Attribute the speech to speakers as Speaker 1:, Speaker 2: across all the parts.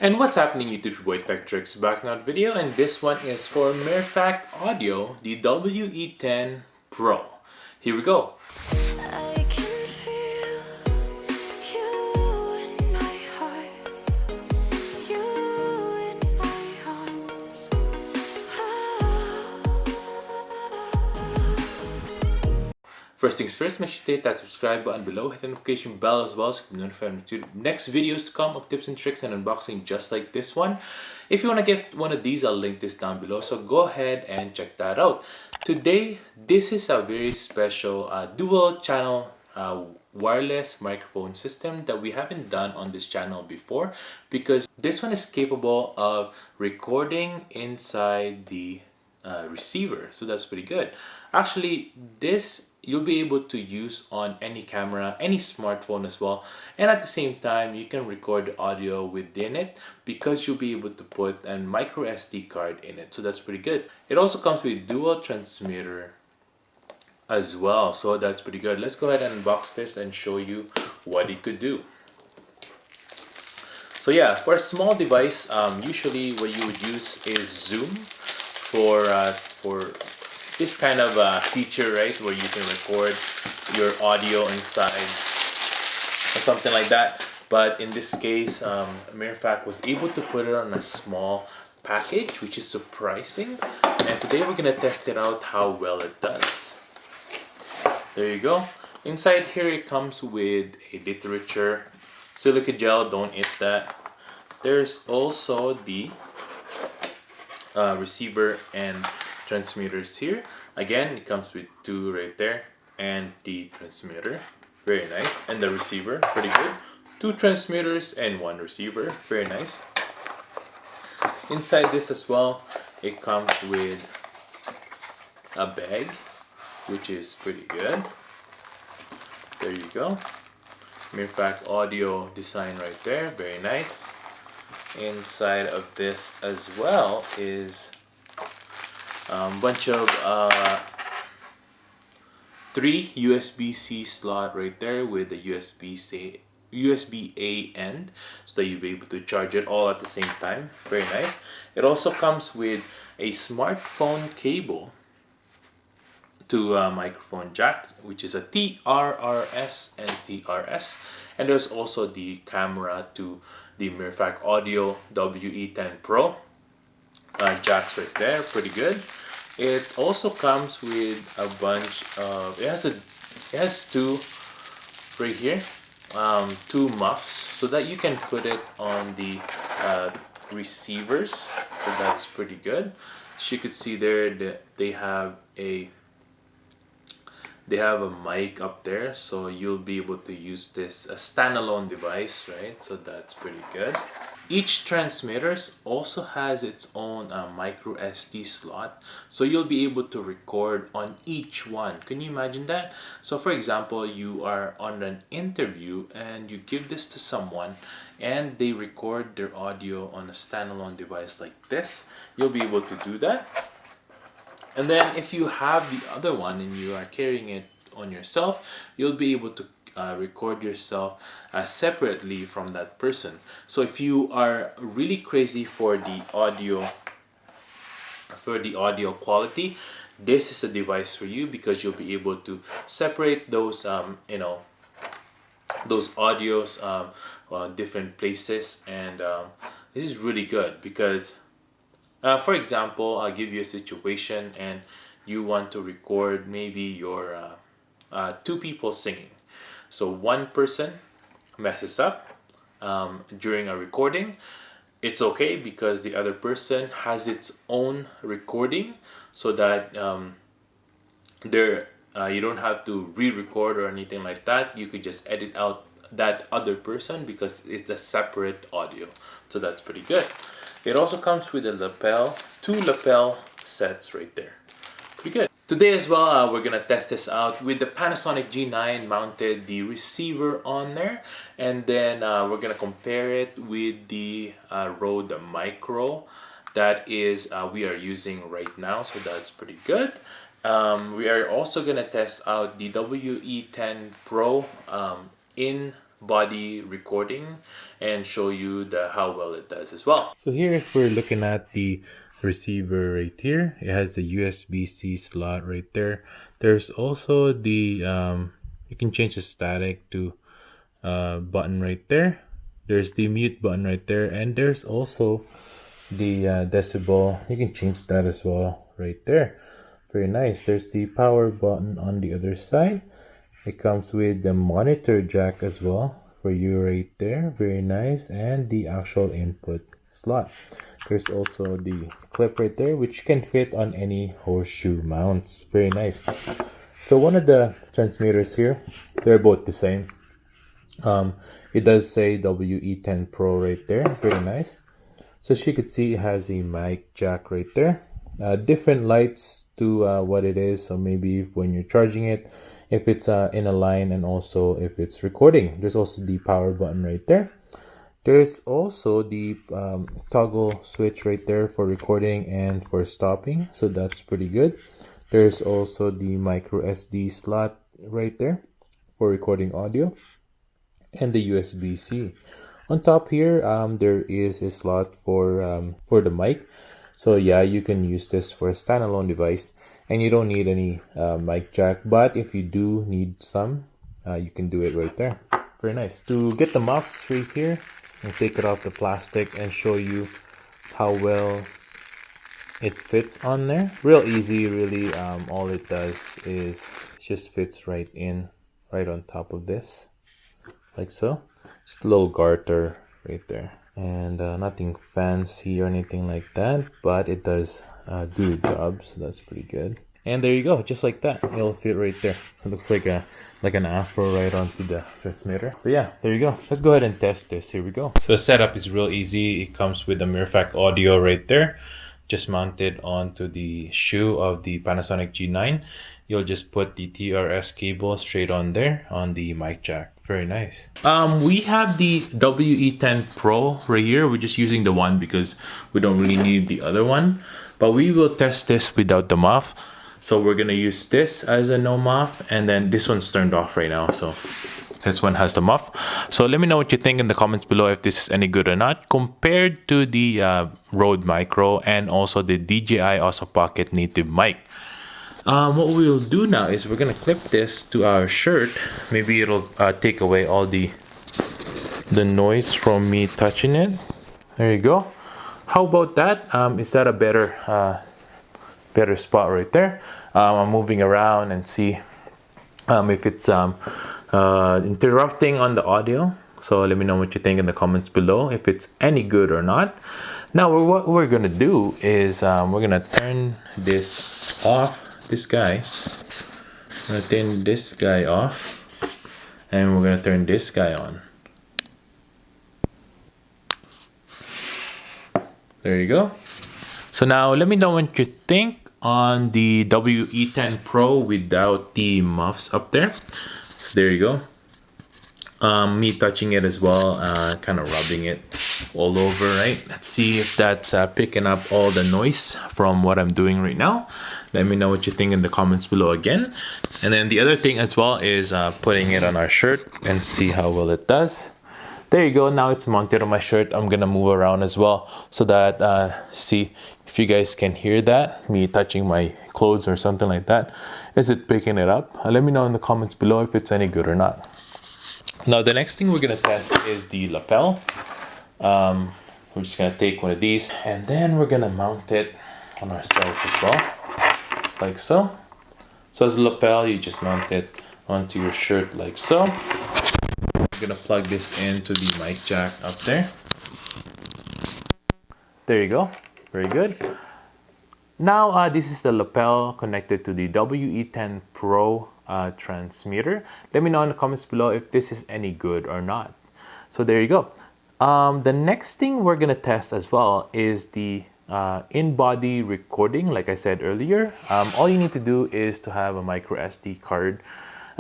Speaker 1: And what's happening, YouTube? Your boy Tech TRX back in another video, and this one is for Mirfak Audio, the WE10 Pro. Here we go.
Speaker 2: I can feel you in my heart, you in my heart.
Speaker 1: First things first, make sure to hit that subscribe button below, hit the notification bell as well so you can be notified of the next videos to come of tips and tricks and unboxing just like this one. If you want to get one of these, I'll link this down below, so go ahead and check that out. Today, this is a very special dual channel wireless microphone system that we haven't done on this channel before, because this one is capable of recording inside the receiver, so that's pretty good. Actually, this you'll be able to use on any camera, any smartphone as well, and at the same time you can record the audio within it because you'll be able to put a micro SD card in it, so that's pretty good. It also comes with dual transmitter as well, so that's pretty good. Let's go ahead and unbox this and show you what it could do. So yeah, for a small device, usually what you would use is Zoom for this kind of feature, right, where you can record your audio inside or something like that. But in this case, Mirfak was able to put it on a small package, which is surprising. And today we're gonna test it out how well it does. There you go. Inside here it comes with a literature, silica gel, don't eat that. There's also the receiver and transmitters here. Again, it comes with two right there, and the transmitter, very nice, and the receiver, pretty good. Two transmitters and one receiver, very nice. Inside this as well, it comes with a bag, which is pretty good. There you go. Mirfak audio design right there, very nice. Inside of this as well is a bunch of 3 USB-C slot right there with the USB-A end, so that you'll be able to charge it all at the same time. Very nice. It also comes with a smartphone cable to a microphone jack, which is a TRRS and TRS, and there's also the camera to the Mirfak Audio WE10 Pro jacks right there, pretty good. It also comes with a bunch of, it has two right here, two muffs, so that you can put it on the receivers, so that's pretty good. As you could see there that they have a mic up there, so you'll be able to use this a standalone device, right? So that's pretty good. Each transmitter also has its own micro SD slot, so you'll be able to record on each one. Can you imagine that? So for example, you are on an interview and you give this to someone and they record their audio on a standalone device like this. You'll be able to do that. And then if you have the other one and you are carrying it on yourself, you'll be able to record yourself separately from that person. So if you are really crazy for the audio quality, this is a device for you, because you'll be able to separate those those audios different places, and this is really good because for example, I'll give you a situation and you want to record maybe your two people singing. So one person messes up during a recording. It's okay because the other person has its own recording, so that you don't have to re-record or anything like that. You could just edit out that other person because it's a separate audio. So that's pretty good. It also comes with a lapel, two lapel sets right there. Pretty good. Today as well, we're gonna test this out with the Panasonic G9 mounted, the receiver on there, and then we're gonna compare it with the Rode Micro that is we are using right now, so that's pretty good. We are also gonna test out the WE10 Pro in body recording and show you how well it does as well. So here, if we're looking at the receiver right here, it has the USB-C slot right there. There's also the you can change the static to button right there. There's the mute button right there, and there's also the decibel. You can change that as well right there. Very nice. There's the power button on the other side. It comes with the monitor jack as well for you right there. Very nice. And the actual input slot. There's also the clip right there, which can fit on any horseshoe mounts. Very nice. So one of the transmitters here, they're both the same. It does say WE10 Pro right there. Very nice. So as you could see, it has a mic jack right there. Different lights to what it is. So maybe when you're charging it, if it's in a line, and also if it's recording. There's also the power button right there. There's also the toggle switch right there for recording and for stopping. So that's pretty good. There's also the micro SD slot right there for recording audio, and the USB-C. On top here, there is a slot for the mic. So yeah, you can use this for a standalone device, and you don't need any mic jack. But if you do need some, you can do it right there. Very nice. To get the muffs right here, I'll take it off the plastic and show you how well it fits on there. Real easy, really. All it does is just fits right on top of this, like so. Just a little garter right there, and nothing fancy or anything like that, but it does do the job, so that's pretty good. And there you go, just like that, it'll fit right there. It looks like an afro right onto the transmitter. But yeah, there you go. Let's go ahead and test this. Here we go. So the setup is real easy. It comes with the Mirfak audio right there, just mounted onto the shoe of the Panasonic G9. You'll just put the TRX cable straight on there on the mic jack. Very nice. We have the WE10 Pro right here. We're just using the one because we don't really need the other one. But we will test this without the muff. So we're gonna use this as a no muff, and then this one's turned off right now. So this one has the muff. So let me know what you think in the comments below if this is any good or not compared to the Rode Micro and also the DJI Osmo Pocket native mic. What we'll do now is we're gonna clip this to our shirt. Maybe it'll take away all the noise from me touching it. There you go. How about that? Is that a better spot right there? I'm moving around and see if it's interrupting on the audio. So let me know what you think in the comments below if it's any good or not. Now what we're gonna do is we're gonna turn this off. This guy, I'm gonna turn this guy off, and we're gonna turn this guy on. There you go. So now let me know what you think on the WE10 Pro without the muffs up there. So there you go. Me touching it as well, kind of rubbing it all over, right? Let's see if that's picking up all the noise from what I'm doing right now. Let me know what you think in the comments below again. And then the other thing as well is putting it on our shirt and see how well it does. There you go. Now it's mounted on my shirt. I'm gonna move around as well so that see if you guys can hear that, me touching my clothes or something like that. Is it picking it up? Let me know in the comments below if it's any good or not. Now the next thing we're gonna test is the lapel. We're just gonna take one of these, and then we're gonna mount it on ourselves as well, like so. So as a lapel, you just mount it onto your shirt like so. We're gonna plug this into the mic jack up there. There you go, very good. Now this is the lapel connected to the WE10 Pro transmitter. Let me know in the comments below if this is any good or not. So there you go. The next thing we're gonna test as well is the in-body recording. Like I said earlier, all you need to do is to have a micro SD card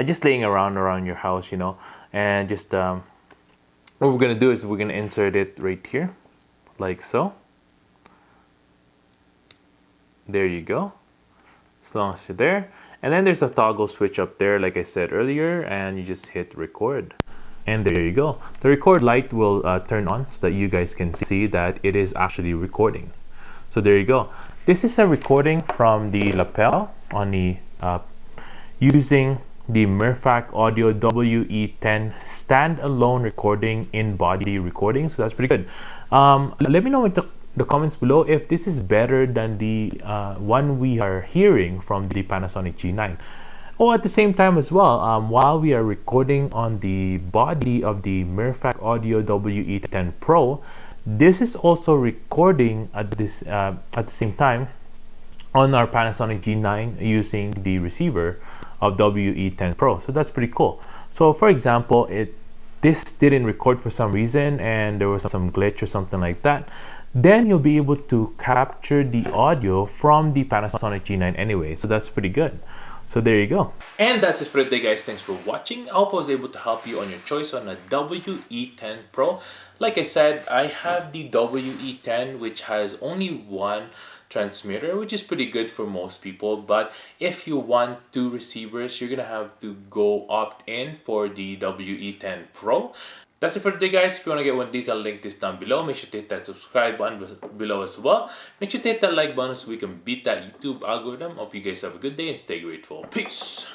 Speaker 1: just laying around your house, you know, and just what we're gonna do is we're gonna insert it right here, like so. There you go, as long as you're there. And then there's a toggle switch up there, like I said earlier, and you just hit record. And there you go. The record light will turn on so that you guys can see that it is actually recording. So there you go. This is a recording from the lapel on the using the Mirfak Audio WE10 standalone recording in body recording. So that's pretty good. Let me know in the comments below if this is better than the one we are hearing from the Panasonic G9. Oh, at the same time as well, while we are recording on the body of the Mirfak Audio WE10 Pro, this is also recording at the same time on our Panasonic G9 using the receiver of WE10 Pro. So that's pretty cool. So for example, this didn't record for some reason and there was some glitch or something like that, then you'll be able to capture the audio from the Panasonic G9 anyway. So that's pretty good. So there you go. And that's it for today, guys. Thanks for watching. I hope I was able to help you on your choice on a WE10 Pro. Like I said, I have the WE10, which has only one transmitter, which is pretty good for most people. But if you want two receivers, you're gonna have to go opt in for the WE10 Pro. That's it for today, guys. If you want to get one of these, I'll link this down below. Make sure to hit that subscribe button below as well. Make sure to hit that like button so we can beat that YouTube algorithm. Hope you guys have a good day and stay grateful. Peace!